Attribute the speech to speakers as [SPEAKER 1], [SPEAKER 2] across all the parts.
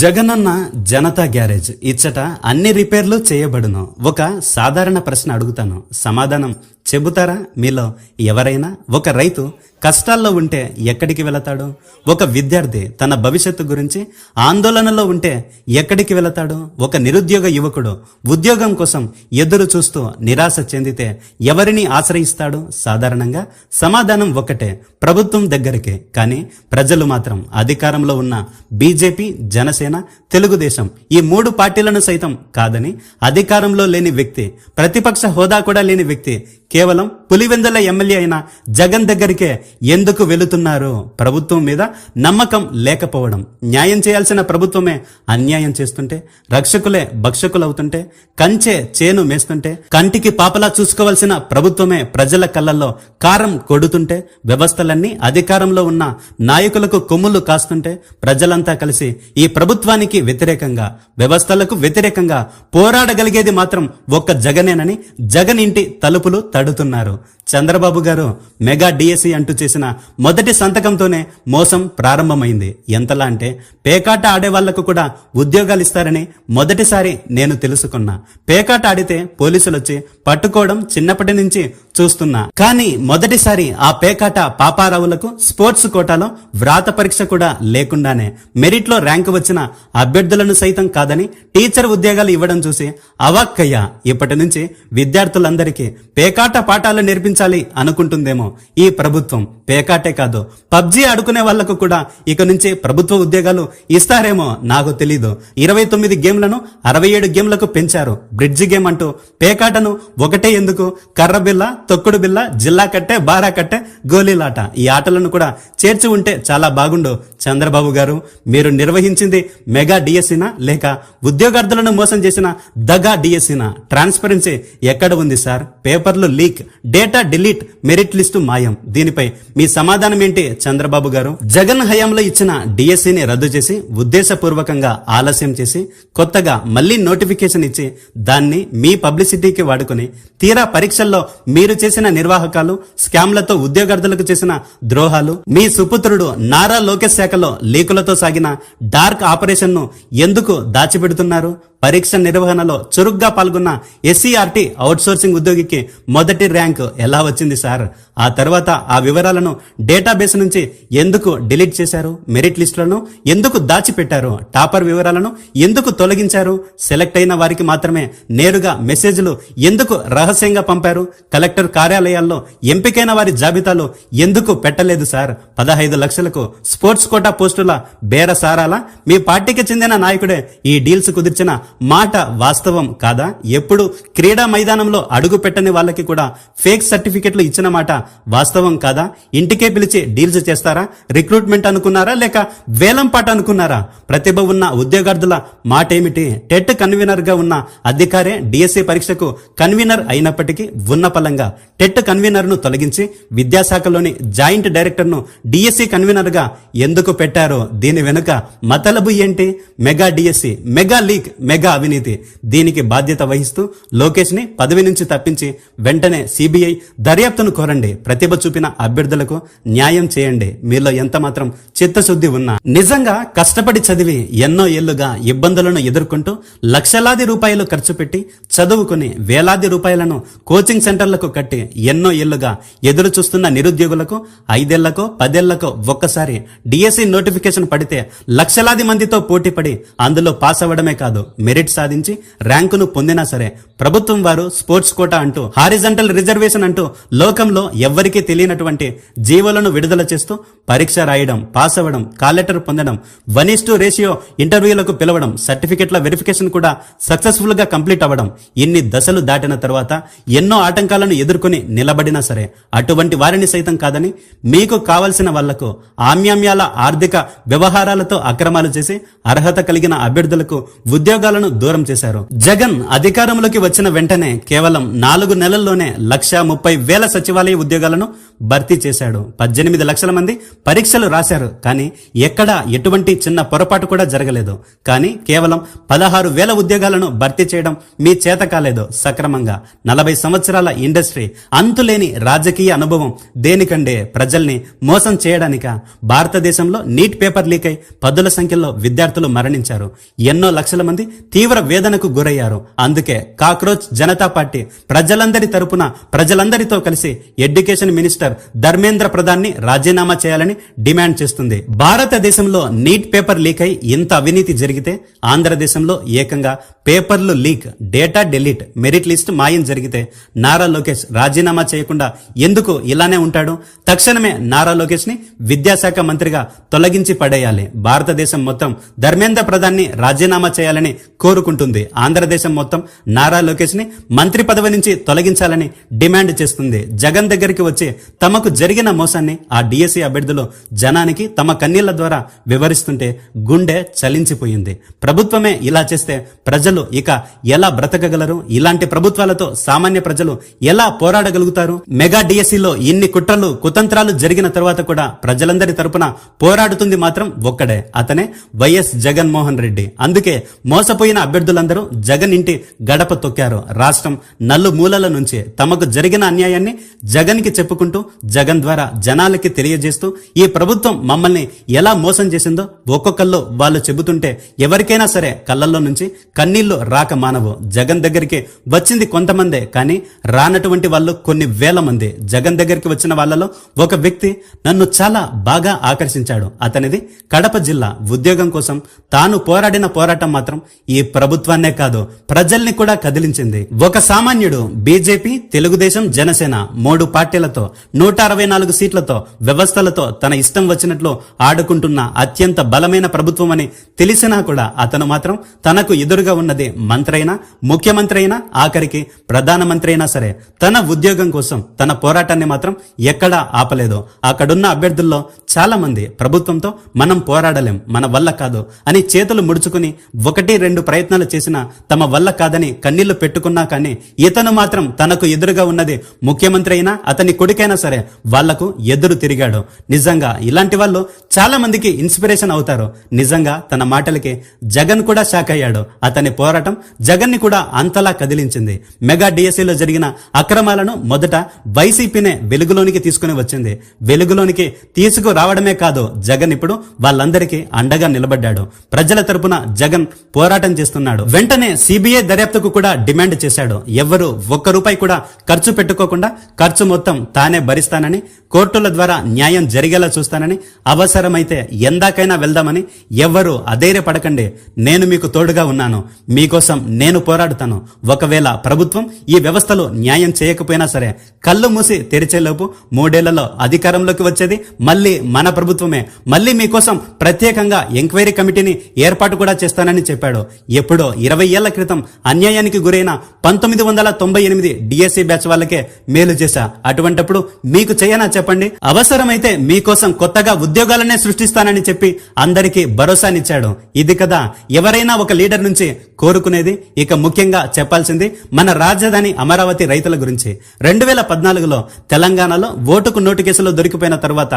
[SPEAKER 1] Jagananna Janata garage ఇచ్చట అన్ని రిపేర్లు చేయబడును. ఒక సాధారణ ప్రశ్న అడుగుతాను, సమాధానం చెబుతారా? మీలో ఎవరైనా? ఒక రైతు కష్టాల్లో ఉంటే ఎక్కడికి వెళతాడు? ఒక విద్యార్థి తన భవిష్యత్తు గురించి ఆందోళనలో ఉంటే ఎక్కడికి వెళతాడు? ఒక నిరుద్యోగ యువకుడు ఉద్యోగం కోసం ఎదురు చూస్తూ నిరాశ చెందితే ఎవరిని ఆశ్రయిస్తాడు? సాధారణంగా సమాధానం ఒకటే, ప్రభుత్వం దగ్గరికే. కానీ ప్రజలు మాత్రం అధికారంలో ఉన్న బీజేపీ, జనసేన, తెలుగుదేశం ఈ మూడు పార్టీలను సైతం కాదని, అధికారంలో లేని వ్యక్తి, ప్రతిపక్ష హోదా కూడా లేని వ్యక్తి, కేవలం పులివెందుల ఎమ్మెల్యే అయిన జగన్ దగ్గరికే ఎందుకు వెళుతున్నారు? ప్రభుత్వం మీద నమ్మకం లేకపోవడం. న్యాయం చేయాల్సిన ప్రభుత్వమే అన్యాయం చేస్తుంటే, రక్షకులే భక్షకులవుతుంటే, కంచే చేను మేస్తుంటే, కంటికి పాపలా చూసుకోవాల్సిన ప్రభుత్వమే ప్రజల కళ్ళల్లో కారం కొడుతుంటే, వ్యవస్థలన్నీ అధికారంలో ఉన్న నాయకులకు కొమ్ములు కాస్తుంటే, ప్రజలంతా కలిసి ఈ ప్రభుత్వానికి వ్యతిరేకంగా, వ్యవస్థలకు వ్యతిరేకంగా పోరాడగలిగేది మాత్రం ఒక్క జగనేనని జగన్ ఇంటి తలుపులు తడుతున్నారు. చంద్రబాబు గారు మెగా డిఎస్సి అంటూ చేసిన మొదటి సంతకంతోనే మోసం ప్రారంభమైంది. ఎంతలా అంటే, పేకాట ఆడే వాళ్లకు కూడా ఉద్యోగాలు ఇస్తారని మొదటిసారి నేను తెలుసుకున్నా. పేకాట ఆడితే పోలీసులు వచ్చి పట్టుకోవడం చిన్నప్పటి నుంచి చూస్తున్నా. కానీ మొదటిసారి ఆ పేకాట పాపారావులకు స్పోర్ట్స్ కోటాలో వ్రాత పరీక్ష కూడా లేకుండానే మెరిట్ లో ర్యాంకు వచ్చిన అభ్యర్థులను సైతం కాదని టీచర్ ఉద్యోగాలు ఇవ్వడం చూసి అవాక్కయ్యా. ఇప్పటి నుంచి విద్యార్థులందరికీ పేకాట పాఠాలు నేర్పించాలి అనుకుంటుందేమో ఈ ప్రభుత్వం. పేకాటే కాదు, పబ్జీ ఆడుకునే వాళ్లకు కూడా ఇక నుంచి ప్రభుత్వ ఉద్యోగాలు ఇస్తారేమో నాకు తెలీదు. 29 గేమ్లను 67 గేమ్లకు పెంచారు. బ్రిడ్జి గేమ్ అంటూ పేకాటను ఒకటే ఎందుకు? కర్ర బిల్ల, తొక్కుడు బిల్ల, జిల్లా కట్టే, బారా కట్టే, గోలీలాట ఈ ఆటలను కూడా చేర్చి ఉంటే చాలా బాగుండు. చంద్రబాబు గారు, మీరు నిర్వహించింది మెగా డిఎస్సినా లేక ఉద్యోగార్థులను మోసం చేసిన దగా డిఎస్సినా? ట్రాన్స్పరెన్సీ ఎక్కడ ఉంది సార్? పేపర్లు leak, data delete, merit list మాయం. దీనిపై మీ సమాధానం ఏంటి చంద్రబాబు గారు? జగన్ హయాంలో ఇచ్చిన డిఎస్సిని రద్దు చేసి, ఉద్దేశపూర్వకంగా ఆలస్యం చేసి, కొత్తగా మళ్లీ నోటిఫికేషన్ ఇచ్చి, దాన్ని మీ పబ్లిసిటీకి వాడుకుని, తీరా పరీక్షల్లో మీరు చేసిన నిర్వాహకాలు, స్కామ్లతో ఉద్యోగార్థులకు చేసిన ద్రోహాలు, మీ సుపుత్రుడు నారా లోకేష్ శాఖలో లీకులతో సాగిన డార్క్ ఆపరేషన్ ను ఎందుకు దాచిపెడుతున్నారు? పరీక్ష నిర్వహణలో చురుగ్గా పాల్గొన్న ఎస్సీఆర్టీ అవుట్సోర్సింగ్ ఉద్యోగికి మొదటి ర్యాంక్ ఎలా వచ్చింది సార్? ఆ తర్వాత ఆ వివరాలను డేటాబేస్ నుంచి ఎందుకు డిలీట్ చేశారు? మెరిట్ లిస్టులను ఎందుకు దాచిపెట్టారు? టాపర్ వివరాలను ఎందుకు తొలగించారు? సెలెక్ట్ అయిన వారికి మాత్రమే నేరుగా మెసేజ్లు ఎందుకు రహస్యంగా పంపారు? కలెక్టర్ కార్యాలయాల్లో ఎంపికైన వారి జాబితాలో ఎందుకు పెట్టలేదు సార్? 15 లక్షలకు స్పోర్ట్స్ కోటా పోస్టుల బేరసారాల మీ పార్టీకి చెందిన నాయకుడే ఈ డీల్స్ కుదిర్చిన మాట వాస్తవం కాదా? ఎప్పుడు క్రీడా మైదానంలో అడుగు పెట్టని వాళ్ళకి కూడా ఫేక్ సర్టిఫికెట్లు ఇచ్చిన మాట వాస్తవం కాదా? ఇంటికే పిలిచి డీల్స్ చేస్తారా? రిక్రూట్మెంట్ అనుకున్నారా లేక వేలం పాట అనుకున్నారా? ప్రతిభ ఉన్న ఉద్యోగార్థుల మాటేమిటి? టెట్ కన్వీనర్ గా ఉన్న అధికారే డిఎస్సి పరీక్షకు కన్వీనర్ అయినప్పటికీ ఉన్నపలంగా టెట్ కన్వీనర్ ను తొలగించి విద్యాశాఖలోని జాయింట్ డైరెక్టర్ ను డిఎస్సి కన్వీనర్ గా ఎందుకు పెట్టారో? దీని వెనుక మతలబు ఏంటి? Mega DSC, mega leak, mega అవినీతి. దీనికి బాధ్యత వహిస్తూ లోకేష్ ని పదవి నుంచి తప్పించి వెంటనే సిబిఐ దర్యాప్తును కోరండి. ప్రతిభ చూపిన అభ్యర్థులకు న్యాయం చేయండి. మీలో ఎంత మాత్రం చిత్తశుద్ధి ఉన్నా, నిజంగా కష్టపడి చదివి ఎన్నో ఏళ్లుగా ఇబ్బందులను ఎదుర్కొంటూ లక్షలాది రూపాయలు ఖర్చు పెట్టి చదువుకుని వేలాది రూపాయలను కోచింగ్ సెంటర్లకు కట్టి ఎన్నో ఏళ్లుగా ఎదురు చూస్తున్న నిరుద్యోగులకు 5 ఏళ్లకో 10 ఏళ్లకో ఒక్కసారి డిఎస్సి నోటిఫికేషన్ పడితే లక్షలాది మందితో పోటీపడి అందులో పాస్ అవ్వడమే కాదు, మెరిట్ సాధించి ర్యాంకును పొందినా సరే ప్రభుత్వం వారు స్పోర్ట్స్ కోటా అంటూ, హారిజంటల్ రిజర్వేషన్ అంటూ లోకంలో ఎవ్వరికీ తెలియనటువంటి జీవోలను విడుదల చేస్తూ పరీక్ష రాయడం, పాస్ అవ్వడం, కాల్ లెటర్ పొందడం, 1:2 రేషియో ఇంటర్వ్యూలకు పిలవడం, సర్టిఫికెట్ల వెరిఫికేషన్ కూడా సక్సెస్ఫుల్ గా కంప్లీట్ అవ్వడం. ఇన్ని దశలు దాటిన తర్వాత ఎన్నో ఆటంకాలను ఎదుర్కొని నిలబడినా సరే అటువంటి వారిని సైతం కాదని, మీకు కావలసిన వాళ్లకు ఆమ్యామ్యాల ఆర్థిక వ్యవహారాలతో అక్రమాలు చేసి అర్హత కలిగిన అభ్యర్థులకు ఉద్యోగాలను దూరం చేశారు. జగన్ అధికారంలోకి వచ్చిన వెంటనే కేవలం 4 నెలల్లోనే 1,30,000 సచివాలయ ఉద్యోగాలను భర్తీ చేశాడు. 18 లక్షల మంది పరీక్షలు రాశారు. కానీ ఎక్కడా ఎటువంటి చిన్న పొరపాటు కూడా జరగలేదు. కానీ కేవలం 16,000 ఉద్యోగాలను భర్తీ చేయడం మీ చేత కాలేదు సక్రమంగా. 40 సంవత్సరాల ఇండస్ట్రీ, అంతులేని రాజకీయ అనుభవం దేనికండే? ప్రజల్ని మోసం చేయడానిక? భారతదేశంలో నీట్ పేపర్ లీక్ అయి పదుల సంఖ్యలో విద్యార్థులు మరణించారు. ఎన్నో లక్షల మంది తీవ్ర వేదనకు గురయ్యారు. అందుకే కాక్రోచ్ జనతా పార్టీ ప్రజలందరి తరపున ప్రజలందరితో కలిసి ఎడ్యుకేషన్ మినిస్టర్ ధర్మేంద్ర ప్రధాన్ ని రాజీనామా చేయాలని డిమాండ్ చేస్తుంది. భారతదేశంలో నీట్ పేపర్ లీక్ అయి ఇంత అవినీతి జరిగితే ఆంధ్రదేశంలో ఏకంగా పేపర్లు leak, data delete, merit list మాయం జరిగితే నారా లోకేష్ రాజీనామా చేయకుండా ఎందుకు ఇలానే ఉంటాడు? తక్షణమే నారా లోకేష్ ని విద్యాశాఖ మంత్రిగా తొలగించి పడేయాలి. భారతదేశం మొత్తం ధర్మేంద్ర ప్రధాన్ ని రాజీనామా చేయాలని కోరుకుంటుంది. ఆంధ్రదేశం మొత్తం నారా లోకేష్ ని మంత్రి పదవి నుంచి తొలగించాలని డిమాండ్ చేస్తుంది. జగన్ దగ్గరికి వచ్చి తమకు జరిగిన మోసాన్ని ఆ డిఎస్సి అభ్యర్థులు జనానికి తమ కన్నీళ్ల ద్వారా వివరిస్తుంటే గుండె చలించిపోయింది. ప్రభుత్వమే ఇలా చేస్తే ప్రజలు ఇక ఎలా బ్రతకగలరు? ఇలాంటి ప్రభుత్వాలతో సామాన్య ప్రజలు ఎలా పోరాడగలుగుతారు? మెగా డిఎస్సిలో ఇన్ని కుట్రలు కుతంత్రాలు జరిగిన తర్వాత కూడా ప్రజలందరి తరపున పోరాడుతుంది మాత్రం ఒక్కడే, అతనే వైఎస్ జగన్మోహన్ రెడ్డి. అందుకే మోసపోయిన అభ్యర్థులందరూ జగన్ ఇంటి గడప తొక్కారు. రాష్ట్రం నలుమూలల నుంచి తమకు జరిగిన అన్యాయాన్ని జగన్ కి చెప్పుకుంటూ, జగన్ ద్వారా జనాలకి తెలియజేస్తూ ఈ ప్రభుత్వం మమ్మల్ని ఎలా మోసం చేసిందో ఒక్కొక్కళ్ళు వాళ్ళు చెబుతుంటే ఎవరికైనా సరే కళ్ళల్లో నుంచి కన్నీళ్లు రాక మానవు. జగన్ దగ్గరికి వచ్చింది కొంతమందే, కానీ రానటువంటి వాళ్ళు కొన్ని వేల మంది. జగన్ దగ్గరికి వచ్చిన వాళ్ళలో ఒక వ్యక్తి నన్ను చాలా బాగా ఆకర్షించాడు. అతనిది కడప జిల్లా. ఉద్యోగం కోసం తాను పోరాడిన పోరాటం మాత్రం ఈ ప్రభుత్వాన్నే కాదు ప్రజల్ని కూడా కదిలించింది. ఒక సామాన్యుడు బీజేపీ, తెలుగుదేశం, జనసేన 3 పార్టీలతో 164 సీట్లతో వ్యవస్థలతో తన ఇష్టం వచ్చినట్లు ఆడుకుంటున్న అత్యంత బలమైన ప్రభుత్వం అని తెలిసినా కూడా అతను మాత్రం తనకు ఎదురుగా ఉన్నది మంత్రి అయినా, ముఖ్యమంత్రి అయినా, ఆఖరికి ప్రధానమంత్రి అయినా సరే తన ఉద్యోగం కోసం తన పోరాటాన్ని మాత్రం ఎక్కడా ఆపలేదు. అక్కడున్న అభ్యర్థుల్లో చాలా మంది ప్రభుత్వంతో మనం పోరాడలేం, మన వల్ల కాదు అని చేతులు ముడుచుకుని 1-2 ప్రయత్నాలు చేసినా తమ వల్ల కాదని కన్నీళ్లు పెట్టుకున్నా కానీ ఇతను మాత్రం తనకు ఎదురుగా ఉన్నది ముఖ్యమంత్రి అయినా, అతని కొడుకైనా సరే వాళ్లకు ఎదురు తిరిగాడు. నిజంగా ఇలాంటి వాళ్ళు చాలా మందికి ఇన్స్పిరేషన్ అవుతారు. నిజంగా తన మాటలకి జగన్ కూడా షాక్ అయ్యాడు. అతని పోరాటం జగన్ ని కూడా అంతలా కదిలించింది. మెగా డిఎస్సిలో జరిగిన అక్రమాలను మొదట వైసీపీనే వెలుగులోనికి తీసుకుని వచ్చింది. వెలుగులోనికి తీసుకురావడమే కాదు, జగన్ ఇప్పుడు వాళ్ళందరికీ అండగా నిలబడ్డాడు. ప్రజల తరపున జగన్ పోరాటం చేస్తున్నాడు. వెంటనే సిబిఐ దర్యాప్తుకు కూడా డిమాండ్ చేశాడు. ఎవ్వరూ ₹1 కూడా ఖర్చు పెట్టుకోకుండా ఖర్చు మొత్తం తానే భరిస్తానని, కోర్టుల ద్వారా న్యాయం జరిగేలా చూస్తానని, అవసరమైతే ఎందాకైనా వెళ్దామని ఎవ్వరూ అధైర్యపడకండి, నేను మీకు తోడుగా ఉన్నాను, మీకోసం నేను పోరాడుతాను. ఒకవేళ ప్రభుత్వం ఈ వ్యవస్థలో న్యాయం చేయకపోయినా సరే కళ్ళు మూసి తెరిచేలోపు 3 ఏళ్లలో అధికారంలోకి వచ్చేది మళ్ళీ మన ప్రభుత్వమే. మళ్ళీ మీకోసం ప్రత్యేకంగా ఎంక్వైరీ కమిటీని ఏర్పాటు కూడా చేస్తానని చెప్పాడు. ఎప్పుడో 20 ఏళ్ల క్రితం అన్యాయానికి గురైన 1998 డిఎస్సి బ్యాచ్ వాళ్ళకే మేలు చేశా. అటువంటప్పుడు మీకు చేయనా చెప్పండి? అవసరమైతే మీకోసం కొత్తగా ఉద్యోగాలనే సృష్టిస్తానని చెప్పి అందరికీ భరోసానిచ్చాడు. ఇది కదా ఎవరైనా ఒక లీడర్ నుంచి కోరుకునేది. ఇక ముఖ్యంగా చెప్పాల్సింది మన రాజధాని అమరావతి రైతుల గురించి. 2014లో తెలంగాణలో ఓటుకు నోటు కేసులో దొరికిపోయిన తర్వాత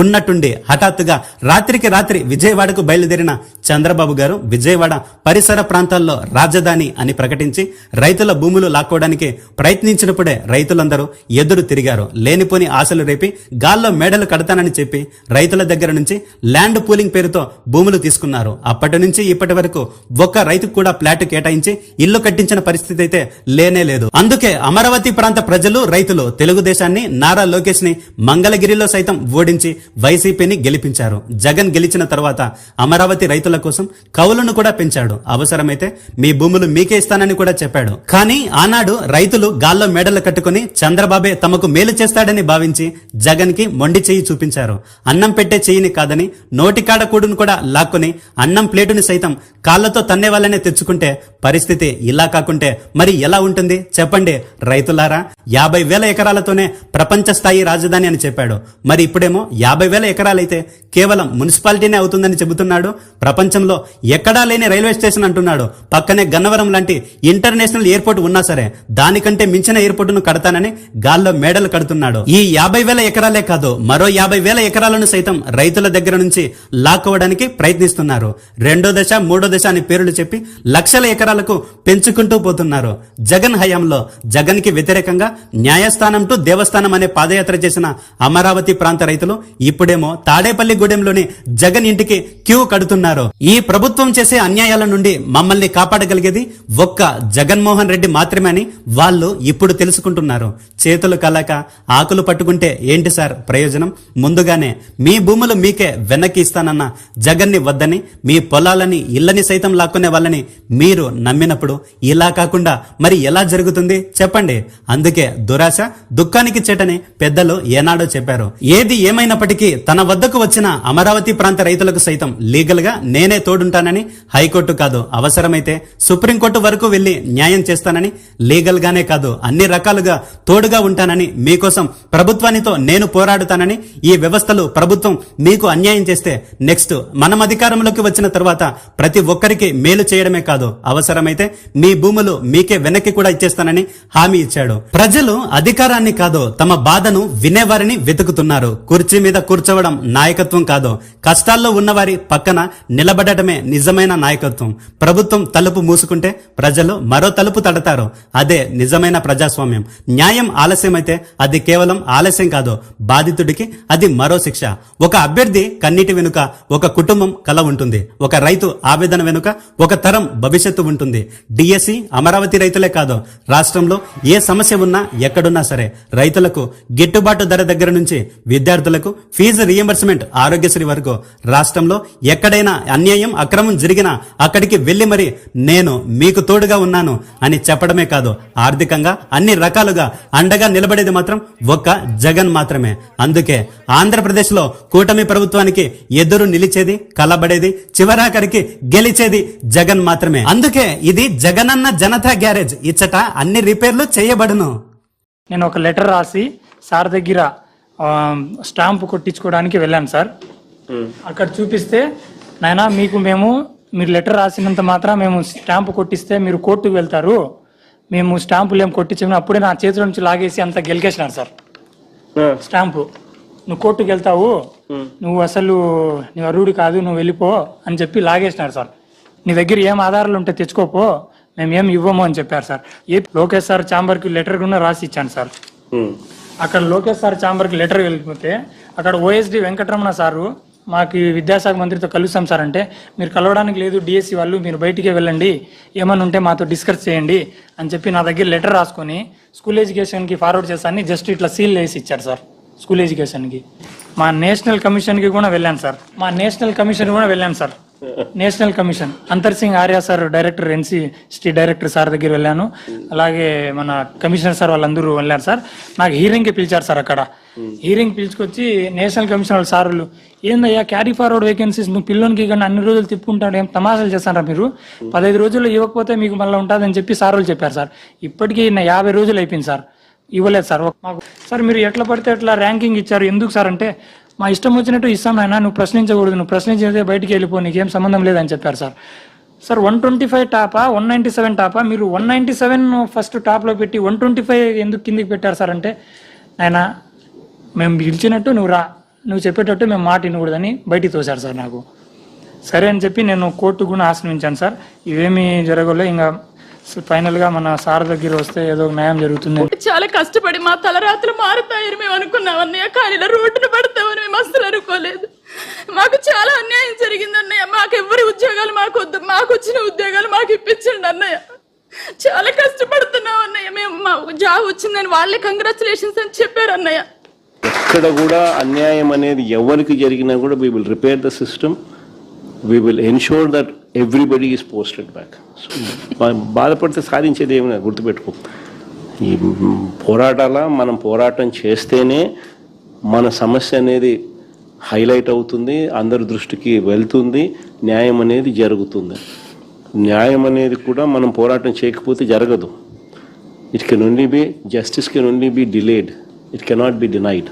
[SPEAKER 1] ఉన్నట్టుండి హఠాత్తుగా రాత్రికి రాత్రి విజయవాడకు బయలుదేరిన చంద్రబాబు గారు విజయవాడ పరిసర ప్రాంతాల్లో రాజధాని అని ప్రకటించి రైతుల భూములు లాక్కోవడానికి ప్రయత్నించినప్పుడే రైతులందరూ ఎదురు తిరిగారు. లేనిపోని ఆశలు రేపి గాల్లో మేడలు కడతానని చెప్పి రైతుల దగ్గర నుంచి ల్యాండ్ పూలింగ్ పేరుతో భూములు తీసుకున్నారు. అప్పటి నుంచి ఇప్పటి వరకు ఒక్క రైతుకు కూడా ఫ్లాట్ కేటాయించి ఇల్లు కట్టించిన పరిస్థితి అయితే లేనే లేదు. అందుకే అమరావతి ప్రాంత ప్రజలు, రైతులు తెలుగుదేశాన్ని, నారా లోకేష్ ని మంగళగిరిలో సైతం ఓడించి వైసీపీని గెలిపించారు. జగన్ గెలిచిన తర్వాత అమరావతి రైతుల కోసం కౌలును కూడా పెంచాడు. అవసరమైతే మీ భూములు మీకే ఇస్తానని కూడా చెప్పాడు. కానీ ఆనాడు రైతులు గాల్లో మేడలు కట్టుకుని చంద్రబాబే తమకు మేలు చేస్తాడని భావించి జగన్ కి మొండి చెయ్యి చూపించారు. అన్నం పెట్టే చెయ్యిని కాదని నోటికాడ కూడును కూడా లాక్కుని అన్నం ప్లేటుని సైతం కాళ్లతో తన్నే వాళ్ళనే తెచ్చుకుంటే పరిస్థితి ఇలా కాకుంటే మరి ఎలా ఉంటుంది చెప్పండి రైతులారా? 50,000 ఎకరాలతోనే ప్రపంచ స్థాయి రాజధాని అని చెప్పాడు. మరి ఇప్పుడేమో 50,000 ఎకరాలైతే కేవలం మున్సిపాలిటీనే అవుతుందని చెబుతున్నాడు. ప్రపంచంలో ఎక్కడా లేని రైల్వే స్టేషన్ అంటున్నాడు. పక్కనే గన్నవరం లాంటి ఇంటర్నేషనల్ ఎయిర్పోర్ట్ ఉన్నా సరే దానికంటే మించిన ఎయిర్పోర్ట్ ను కడతానని గాల్లో మేడలు కడుతున్నాడు. ఈ 50,000 ఎకరాలే కాదు, మరో 50,000 ఎకరాలను సైతం రైతుల దగ్గర నుంచి లాక్కోవడానికి ప్రయత్నిస్తున్నారు. రెండో దశ, మూడో దశ అని పేర్లు చెప్పి లక్షల ఎకరాలకు పెంచుకుంటూ పోతున్నారు. జగన్ హయాంలో జగన్ కి వ్యతిరేకంగా న్యాయస్థానం టు దేవస్థానం అనే పాదయాత్ర చేసిన అమరావతి ప్రాంత రైతులు ఇప్పుడేమో తాడేపల్లి గూడెంలోని జగన్ ఇంటికి క్యూ కడుతున్నారు. ఈ ప్రభుత్వం చేసే అన్యాయాల నుండి మమ్మల్ని కాపాడగలిగేది ఒక్క జగన్మోహన్ రెడ్డి మాత్రమే అని వాళ్ళు ఇప్పుడు తెలుసుకుంటున్నారు. చేతులు కలక ఆకులు పట్టుకుంటే ఏంటి సార్ ప్రయోజనం? ముందుగానే మీ భూములు మీకే వెనక్కి ఇస్తానన్న జగన్ని వద్దని, మీ పొలాలని ఇళ్లని సైతం లాక్కునే వాళ్ళని మీరు నమ్మినప్పుడు ఇలా కాకుండా మరి ఎలా జరుగుతుంది చెప్పండి? అందుకే దురాశ దుఃఖానికి చెటని పెద్దలు ఏనాడో చెప్పారు. ఏది ఏమైనప్పటికీ తన వద్దకు వచ్చిన అమరావతి ప్రాంత రైతులకు సైతం లీగల్ గా నేనే తోడుంటానని, హైకోర్టు కాదు అవసరమైతే సుప్రీంకోర్టు వరకు వెళ్లి న్యాయం చేస్తానని, లీగల్ గానే కాదు అన్ని రకాలుగా తోడుగా ఉంటానని, మీకోసం ప్రభుత్వానితో నేను పోరాడుతానని, ఈ వ్యవస్థలు ప్రభుత్వం మీకు అన్యాయం చేస్తే నెక్స్ట్ మనం అధికారంలోకి వచ్చిన తర్వాత ప్రతి ఒక్కరికి మేలు చేయడమే కాదు అవసరమైతే మీ భూములు మీకే వెనక్కి కూడా ఇచ్చేస్తానని హామీ ఇచ్చాడు. ప్రజలు అధికారాన్ని కాదు తమ బాధను వినేవారిని వెతుకుతున్నారు. కుర్చీ మీద కూర్చోవడం నాయకత్వం కాదు, కష్టాల్లో ఉన్నవారి పక్కన నిలబడటమే నిజమైన నాయకత్వం. ప్రభుత్వం తలుపు మూసుకుంటే ప్రజలు మరో తలుపు తడతారు. అదే నిజమైన ప్రజాస్వామ్యం. న్యాయం ఆలస్యమైతే అది కేవలం ఆలస్యం కాదు, బాధితుడికి అది మరో శిక్ష. ఒక అభ్యర్థి కన్నీటి వెనుక ఒక కుటుంబం కల ఉంటుంది, ఒక రైతు ఆవేదన వెనుక ఒక తరం భవిష్యత్తు ఉంటుంది. డిఎస్సి అమరావతి రైతులే కాదు, రాష్ట్రంలో ఏ సమస్య ఉన్నా ఎక్కడున్నా సరే రైతులకు గిట్టుబాటు ధర దగ్గర నుంచి విద్యార్థులకు ఫీజు రీఎంబర్స్మెంట్, ఆరోగ్యశ్రీ వరకు రాష్ట్రంలో ఎక్కడైనా అన్యాయం అక్రమం జరిగినా అక్కడికి వెళ్లి మరి నేను మీకు తోడుగా ఉన్నాను అని చెప్పడమే కాదు, ఆర్థికంగా అన్ని రకాలుగా అండగా నిలబడేది మాత్రం ఒక్క జగన్ మాత్రమే. అందుకే ఆంధ్రప్రదేశ్ లో కూటమి ప్రభుత్వానికి ఎదురు నిలిచేది, కలబడేది, చివరాఖరికి గెలిచేది జగన్ మాత్రమే. అందుకే ఇది జగనన్న జనతా గ్యారేజ్, ఇచ్చట అన్ని రిపేర్లు చేయబడును.
[SPEAKER 2] నేను ఒక లెటర్ రాసి సార్ దగ్గర స్టాంప్ కొట్టించుకోవడానికి వెళ్ళాను సార్. అక్కడ చూపిస్తే నాయనా మీరు లెటర్ రాసినంత మాత్రం మేము స్టాంప్ కొట్టిస్తే మీరు కోర్టుకు వెళ్తారు, మేము స్టాంపులు ఏం కొట్టించాము. అప్పుడే నా చేతిలో నుంచి లాగేసి అంత గెలికేసినారు సార్. స్టాంపు నువ్వు కోర్టుకు వెళ్తావు, నువ్వు అసలు నువ్వు అర్హుడు కాదు, నువ్వు వెళ్ళిపో అని చెప్పి లాగేసినారు సార్. నీ దగ్గర ఏం ఆధారాలు ఉంటే తెచ్చుకోపో, మేము ఏం ఇవ్వము అని చెప్పారు సార్. లోకేష్ సార్ ఛాంబర్కి లెటర్ కూడా రాసి ఇచ్చాను సార్. అక్కడ లోకేష్ సార్ ఛాంబర్కి లెటర్ వెళ్ళిపోతే అక్కడ ఓఎస్డి వెంకటరమణ సారు మాకు విద్యాశాఖ మంత్రితో కలుస్తాం సార్ అంటే, మీరు కలవడానికి లేదు డిఎస్సి వాళ్ళు, మీరు బయటికే వెళ్ళండి, ఏమన్నా ఉంటే మాతో డిస్కస్ చేయండి అని చెప్పి నా దగ్గర లెటర్ రాసుకొని స్కూల్ ఎడ్యుకేషన్కి ఫార్వర్డ్ చేస్తాను. జస్ట్ ఇట్లా సీల్ వేసి ఇచ్చారు సార్ స్కూల్ ఎడ్యుకేషన్కి. మా నేషనల్ కమిషన్కి కూడా వెళ్ళాను సార్. నేషనల్ కమిషన్ అంతర్ Singh Arya sir director, NCST director sir దగ్గర వెళ్ళాను. అలాగే మన కమిషనర్ సార్ వాళ్ళందరూ వెళ్ళారు సార్. నాకు హీరింగ్కి పిలిచారు సార్. అక్కడ హీరింగ్ పిలుచుకొచ్చి నేషనల్ కమిషన్ వాళ్ళ సార్లు, ఏందయ్యా క్యారీ ఫార్వర్డ్ వేకెన్సీస్ నువ్వు పిల్లోనికి కానీ అన్ని రోజులు తిప్పుకుంటాడు, ఏం తమాషాలు చేస్తారా మీరు, 15 రోజుల్లో ఇవ్వకపోతే మీకు మళ్ళీ ఉంటుందని చెప్పి సార్ వాళ్ళు చెప్పారు సార్. ఇప్పటికీ 50 రోజులు అయిపోయింది సార్, ఇవ్వలేదు సార్ మాకు. సార్ మీరు ఎట్లా పడితే ఎట్లా ర్యాంకింగ్ ఇచ్చారు, ఎందుకు సార్ అంటే, మా ఇష్టం వచ్చినట్టు ఇస్తాం నాయన, నువ్వు ప్రశ్నించకూడదు, నువ్వు ప్రశ్నించితే బయటికి వెళ్ళిపో, నీకేం సంబంధం లేదని చెప్పారు సార్. సార్ 125 టాపా 197 టాపా, మీరు 197 ఫస్ట్ టాప్లో పెట్టి 125 ఎందుకు కిందికి పెట్టారు సార్ అంటే, ఆయన మేము పిలిచినట్టు నువ్వు రా, నువ్వు చెప్పేటట్టు మేము మాట వినకూడదని బయటికి తోశారు సార్ నాకు. సరే అని చెప్పి నేను కోర్టు కూడా ఆశ్రయించాను సార్. ఇవేమీ జరగలే. ఇంకా ఫైనల్ గా మన సార్ దగ్గర వస్తే ఏదో న్యాయం జరుగుతుంది.
[SPEAKER 3] చాలా కష్టపడి మా తలరాత్రులు మారుతాయని మేము అనుకున్నాం అన్నయ్య, కానీ ఇలా రోడ్డున పడతామని మేము అస్సలు అనుకోలేదు. మాకు చాలా అన్యాయం జరిగింది అన్నయ్య. మాకు ఎవరి ఉద్యోగాలు మాకు వద్దు, మాకు వచ్చిన ఉద్యోగాలు మాకు ఇప్పించండి అన్నయ్య. చాలా కష్టపడుతున్నాం అన్నయ్య. మేము మా జాబ్ వచ్చిందని వాళ్ళే కంగ్రాచులేషన్స్ అని చెప్పారు అన్నయ్య.
[SPEAKER 4] ఎక్కడ కూడా అన్యాయం అనేది ఎవరికి జరిగినా కూడా we will repair the system, we will ensure that everybody is posted back. So బాధపడితే సాధించేది ఏమైనా గుర్తుపెట్టుకో, ఈ మనం పోరాటం చేస్తేనే మన సమస్య అనేది హైలైట్ అవుతుంది, అందరి దృష్టికి వెళ్తుంది, న్యాయం అనేది జరుగుతుంది. న్యాయం అనేది కూడా మనం పోరాటం చేయకపోతే జరగదు. It can only be justice can only be delayed, it cannot be denied.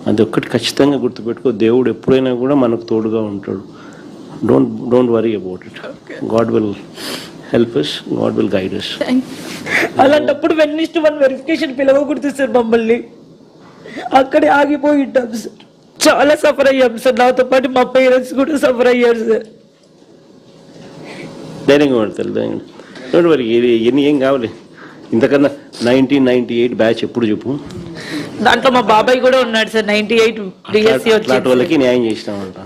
[SPEAKER 4] అది ఒక్కటి ఖచ్చితంగా గుర్తుపెట్టుకో, దేవుడు ఎప్పుడైనా కూడా మనకు తోడుగా ఉంటాడు. Don't worry about it. God will help us, God will guide us.
[SPEAKER 5] అలాంటప్పుడు 1:1 వెరిఫికేషన్ పిలవకూడదు సార్ మమ్మల్ని. అక్కడే ఆగిపోయి ఉంటాం సార్. చాలా సఫర్ అయ్యాం సార్. నాతో పాటు మా పేరెంట్స్ కూడా సఫర్ అయ్యారు సార్.
[SPEAKER 4] ధైర్యంగా పడతారు, ధైర్యంగా. చూడండి మరి ఎన్ని ఏం కావాలి ఇంతకన్నా. 1998 బ్యాచ్ ఎప్పుడు చెప్పు.
[SPEAKER 5] దాంట్లో మా బాబాయ్ కూడా ఉన్నాడు సార్. 98 BSc
[SPEAKER 4] అట్లాంటి వాళ్ళకి న్యాయం చేసినామంట.